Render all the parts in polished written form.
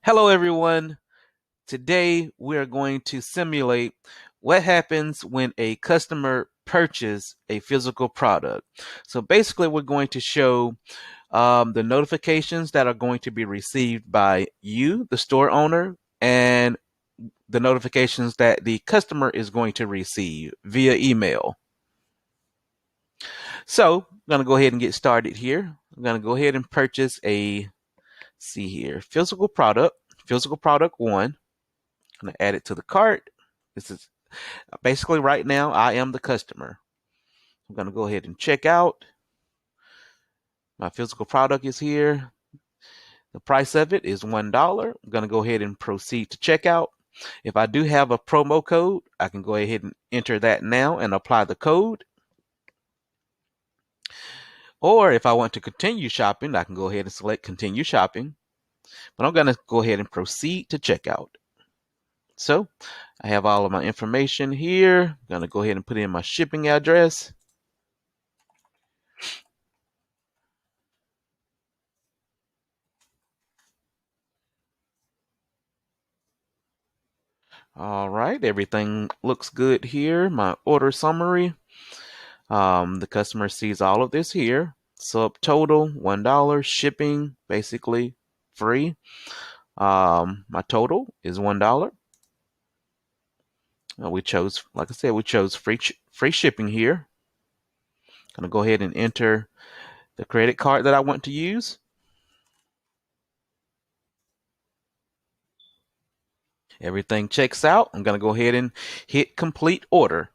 Hello, everyone. Today, we are going to simulate what happens when a customer purchases a physical product. So basically, we're going to show the notifications that are going to be received by you, the store owner, and the notifications that the customer is going to receive via email. So I'm going to go ahead and get started here. I'm going to go ahead and purchase see here, physical product one. I'm going to add it to the cart. This is basically right now I am the customer. I'm going to go ahead and check out. My physical product is here. The price of it is $1. I'm going to go ahead and proceed to checkout. If I do have a promo code, I can go ahead and enter that now and apply the code. Or if I want to continue shopping, I can go ahead and select continue shopping. But I'm going to go ahead and proceed to checkout. So I have all of my information here. I'm going to go ahead and put in my shipping address. All right, everything looks good here. My order summary. The customer sees all of this here. Subtotal $1. Shipping basically free. My total is $1. We chose, like I said, we chose free shipping here. Gonna go ahead and enter the credit card that I want to use. Everything checks out. I'm gonna go ahead and hit complete order.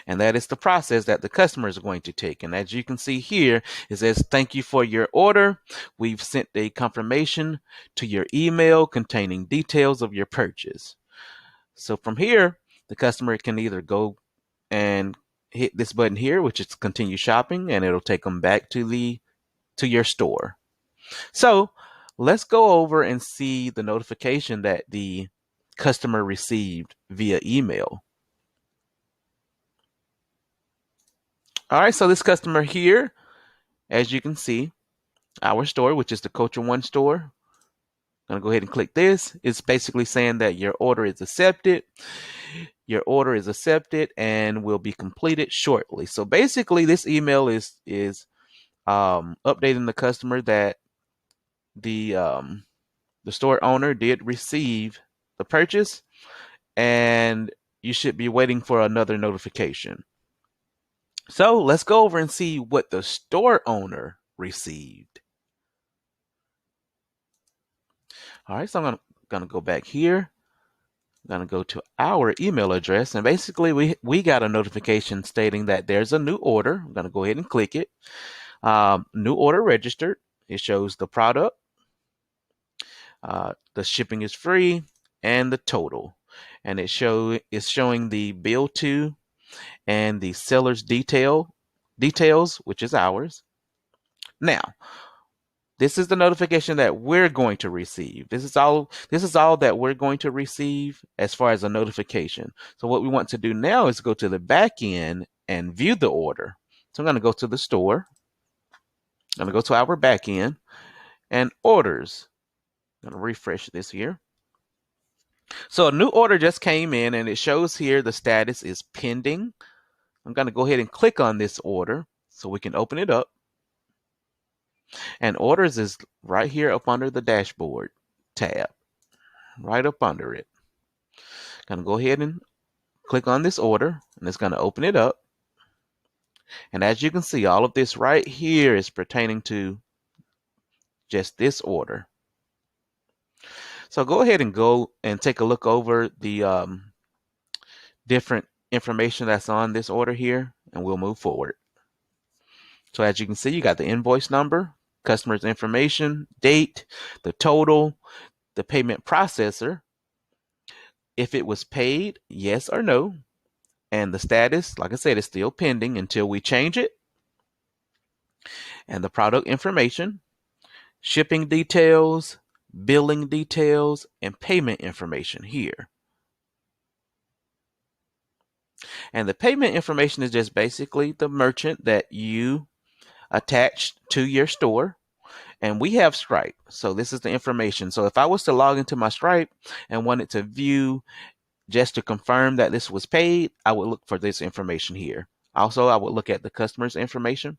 And that is the process that the customers are going to take. And as you can see here, it says, thank you for your order. We've sent a confirmation to your email containing details of your purchase. So from here, the customer can either go and hit this button here, which is continue shopping, and it'll take them back to your store. So let's go over and see the notification that the customer received via email. All right, so this customer here, as you can see, our store, which is the Culture One store. I'm going to go ahead and click this. It's basically saying that your order is accepted. Your order is accepted and will be completed shortly. So basically, this email is updating the customer that the store owner did receive the purchase, and you should be waiting for another notification. So let's go over and see what the store owner received. All right, so I'm gonna go back here. I'm gonna go to our email address, and basically we got a notification stating that there's a new order. I'm gonna go ahead and click it. New order registered. It shows the product, the shipping is free, and the total. And it's showing the bill to and the seller's details, which is ours. Now, this is the notification that we're going to receive. This is all that we're going to receive as far as a notification. So what we want to do now is go to the back end and view the order. So I'm going to go to the store. I'm going to go to our back end and orders. I'm going to refresh this here. So a new order just came in and it shows here the status is pending. I'm going to go ahead and click on this order so we can open it up. And orders is right here up under the dashboard tab, right up under it. Going to go ahead and click on this order and it's going to open it up. And as you can see, all of this right here is pertaining to just this order. So go ahead and go and take a look over the different information that's on this order here, and we'll move forward. So as you can see, you got the invoice number, customer's information, date, the total, the payment processor, if it was paid, yes or no, and the status, like I said, is still pending until we change it, and the product information, shipping details, billing details, and payment information here. And the payment information is just basically the merchant that you attached to your store. And we have Stripe. So this is the information. So if I was to log into my Stripe and wanted to view just to confirm that this was paid, I would look for this information here. Also, I would look at the customer's information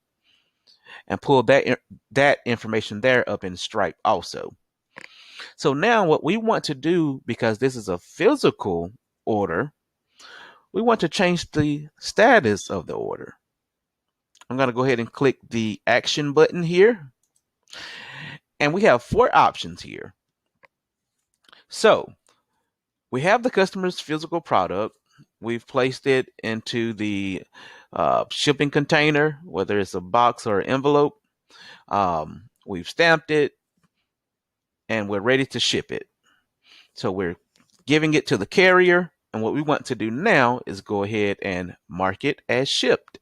and pull that information there up in Stripe also. So now what we want to do, because this is a physical order, we want to change the status of the order. I'm going to go ahead and click the action button here. And we have 4 options here. So we have the customer's physical product. We've placed it into the shipping container, whether it's a box or an envelope. We've stamped it and we're ready to ship it. So we're giving it to the carrier. And what we want to do now is go ahead and mark it as shipped.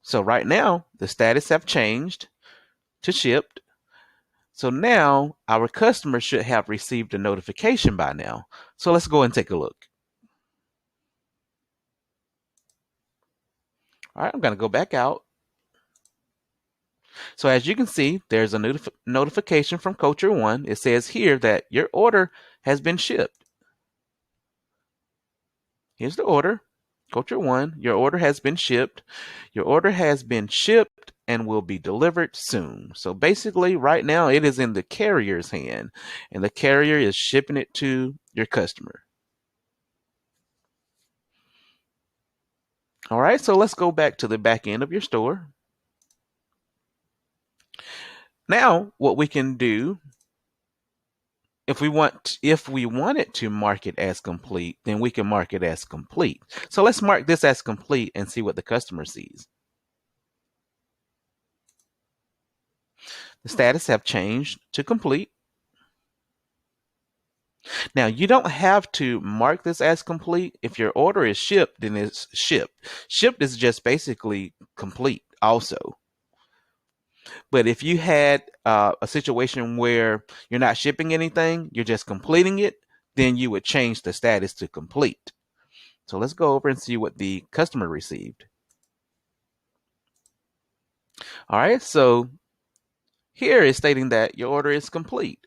So right now, the status have changed to shipped. So now our customer should have received a notification by now. So let's go and take a look. All right, I'm going to go back out. So as you can see, there's a notification from Culture One. It says here that your order has been shipped. Here's the order. Culture One, your order has been shipped. Your order has been shipped and will be delivered soon. So basically right now it is in the carrier's hand and the carrier is shipping it to your customer. All right, so let's go back to the back end of your store. Now what we can do, if we wanted to mark it as complete, then we can mark it as complete. So let's mark this as complete and see what the customer sees. The status have changed to complete. Now you don't have to mark this as complete. If your order is shipped, then it's shipped. Shipped is just basically complete also. But if you had a situation where you're not shipping anything, you're just completing it, then you would change the status to complete. So let's go over and see what the customer received. All right, so here is stating that your order is complete.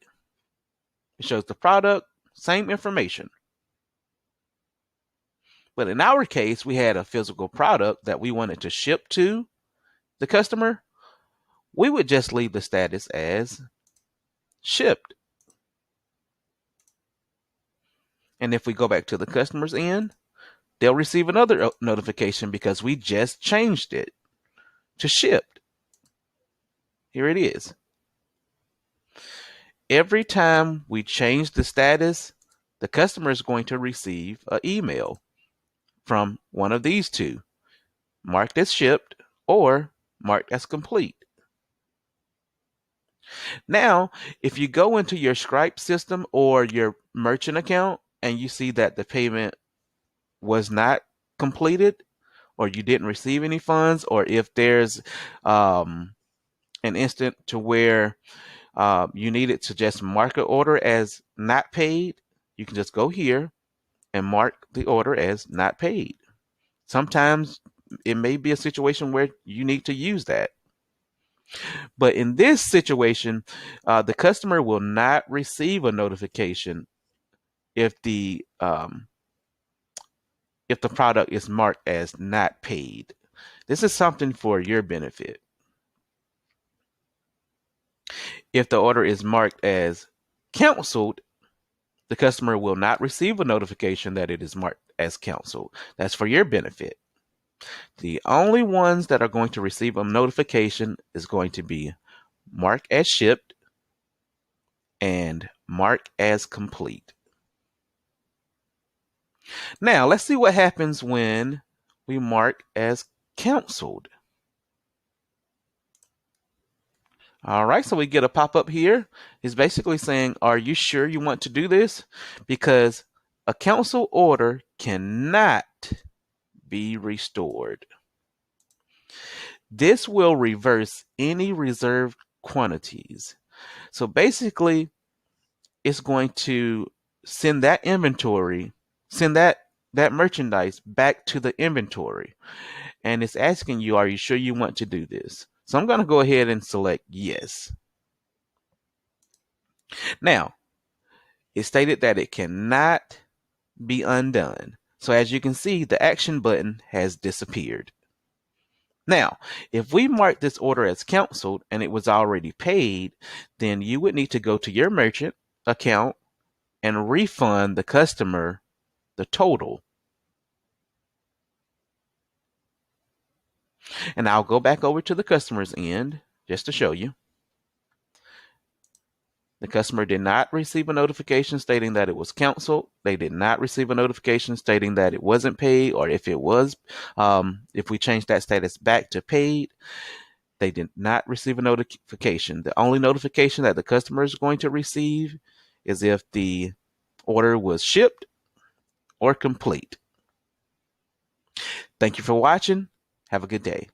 It shows the product, same information. But in our case, we had a physical product that we wanted to ship to the customer. We would just leave the status as shipped. And if we go back to the customer's end, they'll receive another notification because we just changed it to shipped. Here it is. Every time we change the status, the customer is going to receive an email from one of these two, marked as shipped or marked as complete. Now, if you go into your Stripe system or your merchant account and you see that the payment was not completed or you didn't receive any funds, or if there's an instant to where you needed to just mark an order as not paid, you can just go here and mark the order as not paid. Sometimes it may be a situation where you need to use that. But in this situation, the customer will not receive a notification if the product is marked as not paid. This is something for your benefit. If the order is marked as canceled, the customer will not receive a notification that it is marked as canceled. That's for your benefit. The only ones that are going to receive a notification is going to be marked as shipped and marked as complete. Now, let's see what happens when we mark as canceled. All right, so we get a pop-up here. It's basically saying, are you sure you want to do this? Because a cancel order cannot be restored. This will reverse any reserved quantities. So basically, it's going to send that that merchandise back to the inventory. And it's asking you, are you sure you want to do this? So I'm going to go ahead and select yes. Now, it stated that it cannot be undone. So as you can see, the action button has disappeared. Now, if we mark this order as canceled and it was already paid, then you would need to go to your merchant account and refund the customer the total. And I'll go back over to the customer's end just to show you. The customer did not receive a notification stating that it was canceled. They did not receive a notification stating that it wasn't paid, or if it was, if we change that status back to paid, they did not receive a notification. The only notification that the customer is going to receive is if the order was shipped or complete. Thank you for watching. Have a good day.